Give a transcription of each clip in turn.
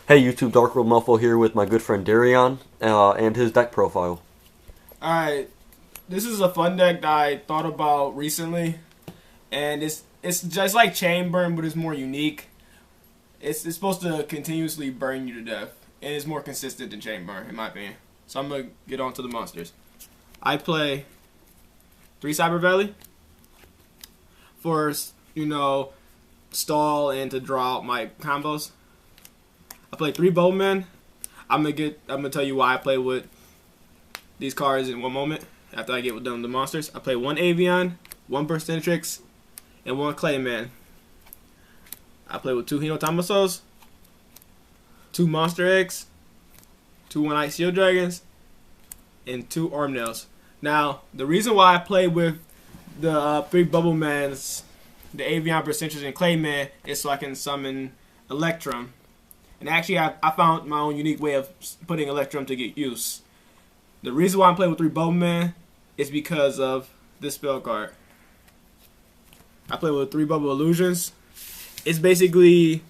Hey YouTube, DarkworldMOFO here with my good friend Darion and his deck profile. Alright, this is a fun deck that I thought about recently, and it's just like Chain Burn, but it's more unique. It's supposed to continuously burn you to death, and it's more consistent than Chain Burn, in my opinion. So I'm gonna get on to the monsters. I play 3 Cyber Valley for, stall and to draw out my combos. I play 3 Bubbleman. I'm gonna tell you why I play with these cards in one moment after I get with them the monsters. I play 1 Avian, 1 Burstentrix, and 1 Clayman. I play with 2 Hinotamasos, 2 Monster Eggs, 2 One-Eyed Shield Dragons, and 2 Armnails. Now, the reason why I play with the 3 Bubblemans, the Avian, Burstentrix, and Clayman is so I can summon Electrum. And actually, I found my own unique way of putting Electrum to get use. The reason why I'm playing with 3 Bubbleman is because of this spell card. I play with 3 Bubble Illusions. It's basically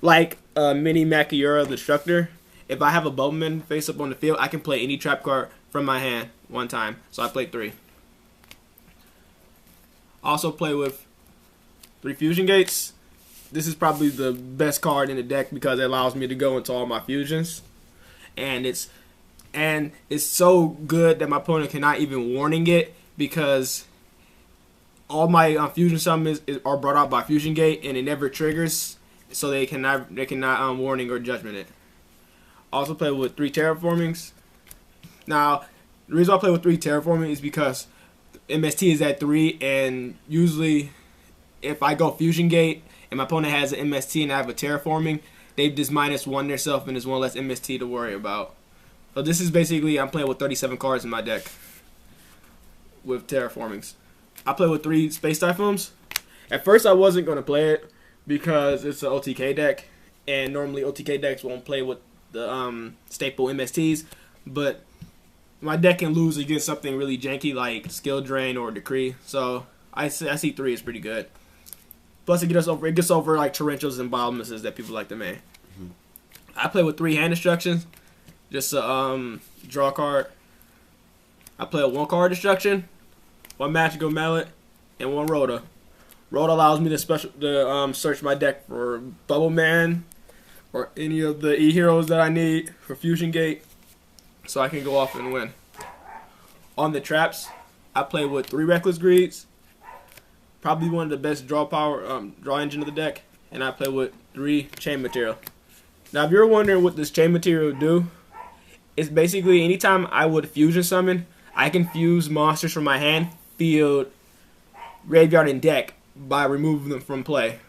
like a mini Makiura Destructor. If I have a Bubbleman face up on the field, I can play any trap card from my hand one time. So I played 3. Also play with 3 Fusion Gates. This is probably the best card in the deck because it allows me to go into all my fusions. And it's so good that my opponent cannot even warning it because all my fusion summons are brought out by Fusion Gate and it never triggers, so they cannot warning or judgment it. Also play with 3 terraformings. Now, the reason I play with 3 terraforming is because MST is at 3, and usually if I go Fusion Gate and my opponent has an MST and I have a terraforming, they've just -1 themselves and there's 1 less MST to worry about. So this is basically, I'm playing with 37 cards in my deck with terraformings. I play with 3 Space Typhoons. At first I wasn't going to play it because it's an OTK deck, and normally OTK decks won't play with the staple MSTs, but my deck can lose against something really janky like Skill Drain or Decree, so I see 3 is pretty good. Plus it gets over like torrentials and biomases that people like to main. I play with 3 Hand Destructions. Just a draw card. I play a 1 card destruction, 1 magical mallet, and 1 Rhoda. Rhoda allows me to search my deck for Bubbleman or any of the E heroes that I need for Fusion Gate, so I can go off and win. On the traps, I play with 3 Reckless Greeds, probably one of the best draw engine of the deck, and I play with 3 Chain Material. Now, if you're wondering what this Chain Material do, it's basically anytime I would fusion summon, I can fuse monsters from my hand, field, graveyard, and deck by removing them from play.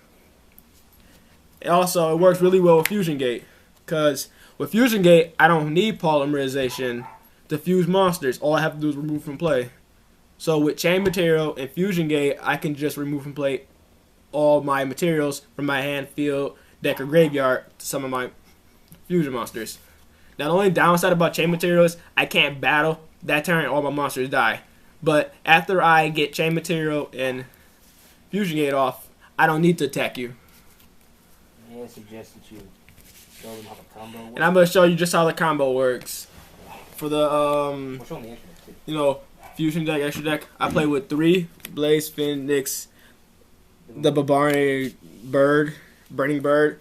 And also, it works really well with Fusion Gate, because with Fusion Gate, I don't need polymerization to fuse monsters. All I have to do is remove from play. So with Chain Material and Fusion Gate, I can just remove from play all my materials from my hand, field, deck, or graveyard to summon my fusion monsters. Now, the only downside about Chain Material is I can't battle. That turn, all my monsters die. But after I get Chain Material and Fusion Gate off, I don't need to attack you. May I suggest that you show them how the combo works? And I'm going to show you just how the combo works. For the, We'll show them the extra deck too. Fusion deck, extra deck, I play with 3 Blaze Phoenix, the Barbarian Bird, Burning Bird.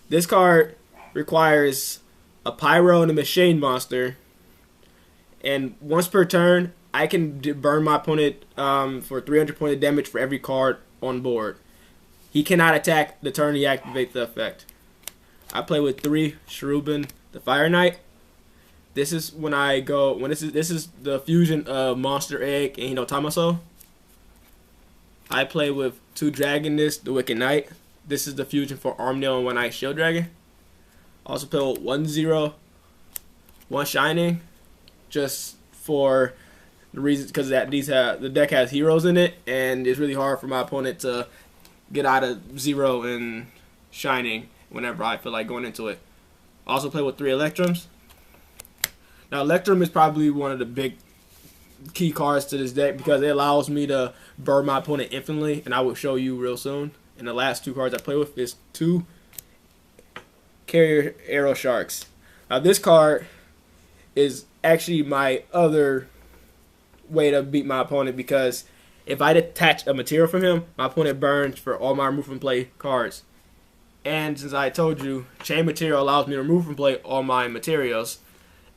This card requires a Pyro and a Machine monster, and once per turn, I can burn my opponent for 300 points of damage for every card on board. He cannot attack the turn he activates the effect. I play with 3 Cherubin, the Fire Knight. This is when I go this is the fusion of Monster Egg and Hinotamaso. I play with 2 Dragoness, the Wicked Knight. This is the fusion for Armnail and One-Eyed Shield Dragon. Also play with 1-0, 1 Shining, just for the reason because the deck has heroes in it, and it's really hard for my opponent to get out of 0 and Shining whenever I feel like going into it. Also play with 3 Electrums. Now, Electrum is probably one of the big key cards to this deck because it allows me to burn my opponent infinitely, and I will show you real soon. And the last 2 cards I play with is 2 Carrier Arrow Sharks. Now this card is actually my other way to beat my opponent, because if I detach a material from him, my opponent burns for all my remove from play cards. And since I told you, chain material allows me to remove from play all my materials,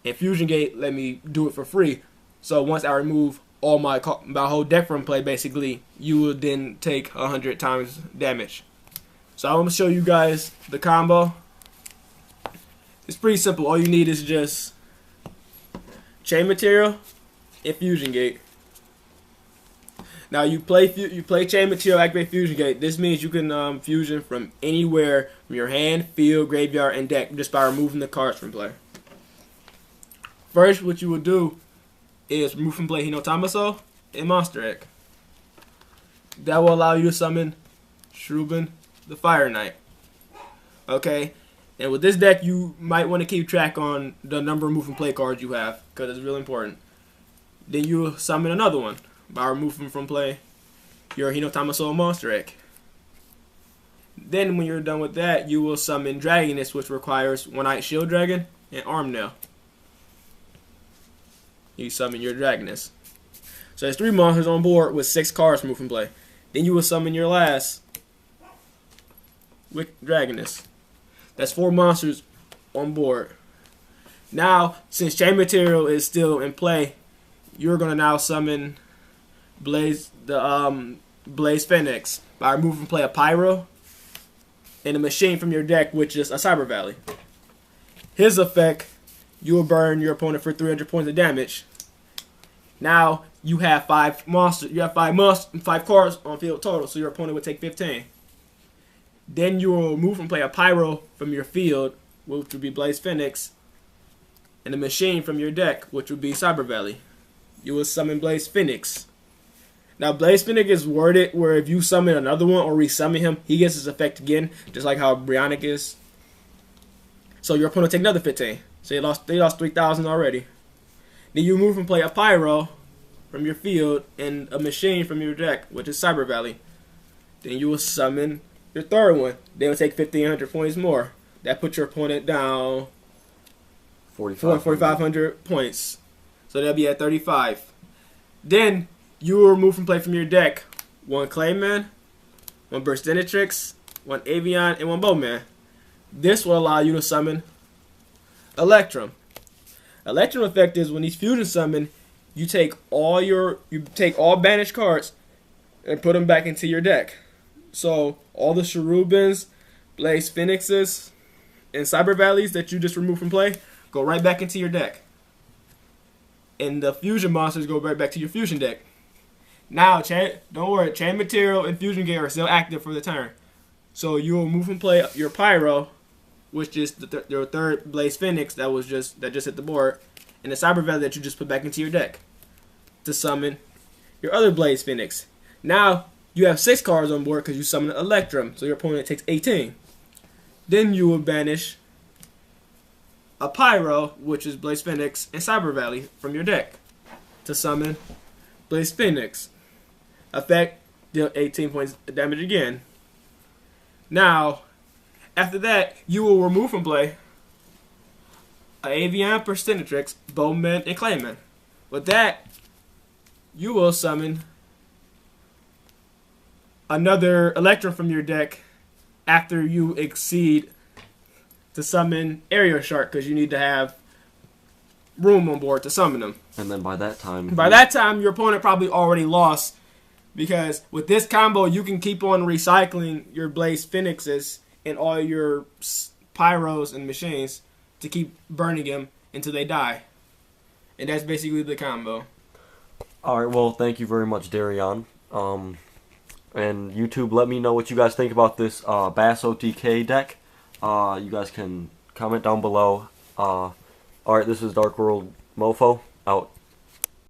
and Fusion Gate let me do it for free. So once I remove all my whole deck from play, basically, you will then take 100 times damage. So I'm going to show you guys the combo. It's pretty simple. All you need is just chain material and Fusion Gate. Now you play chain material, activate Fusion Gate. This means you can fusion from anywhere from your hand, field, graveyard, and deck just by removing the cards from play. First, what you will do is remove from play Hinotamaso and Monster Egg. That will allow you to summon Shrubin the Fire Knight. Okay, and with this deck, you might want to keep track on the number of remove from play cards you have, because it's really important. Then you will summon another one by removing from play your Hinotamaso Monster Egg. Then when you're done with that, you will summon Dragoness, which requires One-Eyed Shield Dragon and Arm Nail. You summon your Dragoness. So there's 3 monsters on board with 6 cards removed from play. Then you will summon your last with Dragoness. That's 4 monsters on board. Now, since chain material is still in play, you're gonna now summon Blaze Phoenix by removing from play a Pyro and a machine from your deck, which is a Cyber Valley. His effect, you will burn your opponent for 300 points of damage. Now you have 5 monsters. You have 5 cards on field total, so your opponent would take 15. Then you will remove from play a Pyro from your field, which would be Blaze Phoenix, and a machine from your deck, which would be Cyber Valley. You will summon Blaze Phoenix. Now Blaze Phoenix is worded where if you summon another one or resummon him, he gets his effect again, just like how Brionic is. So your opponent take another 15. So they lost 3,000 already. Then you move and play a Pyro from your field and a machine from your deck, which is Cyber Valley. Then you will summon your third one. They will take 1,500 points more. That puts your opponent down 4,500 points. So they'll be at 35. Then you will remove from play from your deck 1 Clayman, 1 Burstinatrix, 1 Avian, and 1 Bubbleman. This will allow you to summon Electrum. Electrum effect is when these fusion summon, you take all banished cards and put them back into your deck. So all the Cherubins, Blaze Phoenixes, and Cyber Valleys that you just removed from play go right back into your deck. And the fusion monsters go right back to your fusion deck. Now, don't worry, chain material and fusion gate are still active for the turn. So you will move and play your Pyro, which is your third Blaze Phoenix that just hit the board, and the Cyber Valley that you just put back into your deck to summon your other Blaze Phoenix. Now you have 6 cards on board because you summoned Electrum, so your opponent takes 18. Then you will banish a Pyro, which is Blaze Phoenix, and Cyber Valley from your deck to summon Blaze Phoenix. Effect, deal 18 points of damage again. Now, after that, you will remove from play an Avian, Burstinatrix, Bubbleman, and Clayman. With that, you will summon another Electrum from your deck after you exceed to summon Aerial Shark, because you need to have room on board to summon them. And then by that time, your opponent probably already lost, because with this combo, you can keep on recycling your Blaze Phoenixes and all your Pyros and machines to keep burning them until they die. And that's basically the combo. Alright, well, thank you very much, Darion. And YouTube, let me know what you guys think about this Bass OTK deck. You guys can comment down below. Alright, this is DarkworldMOFO, out.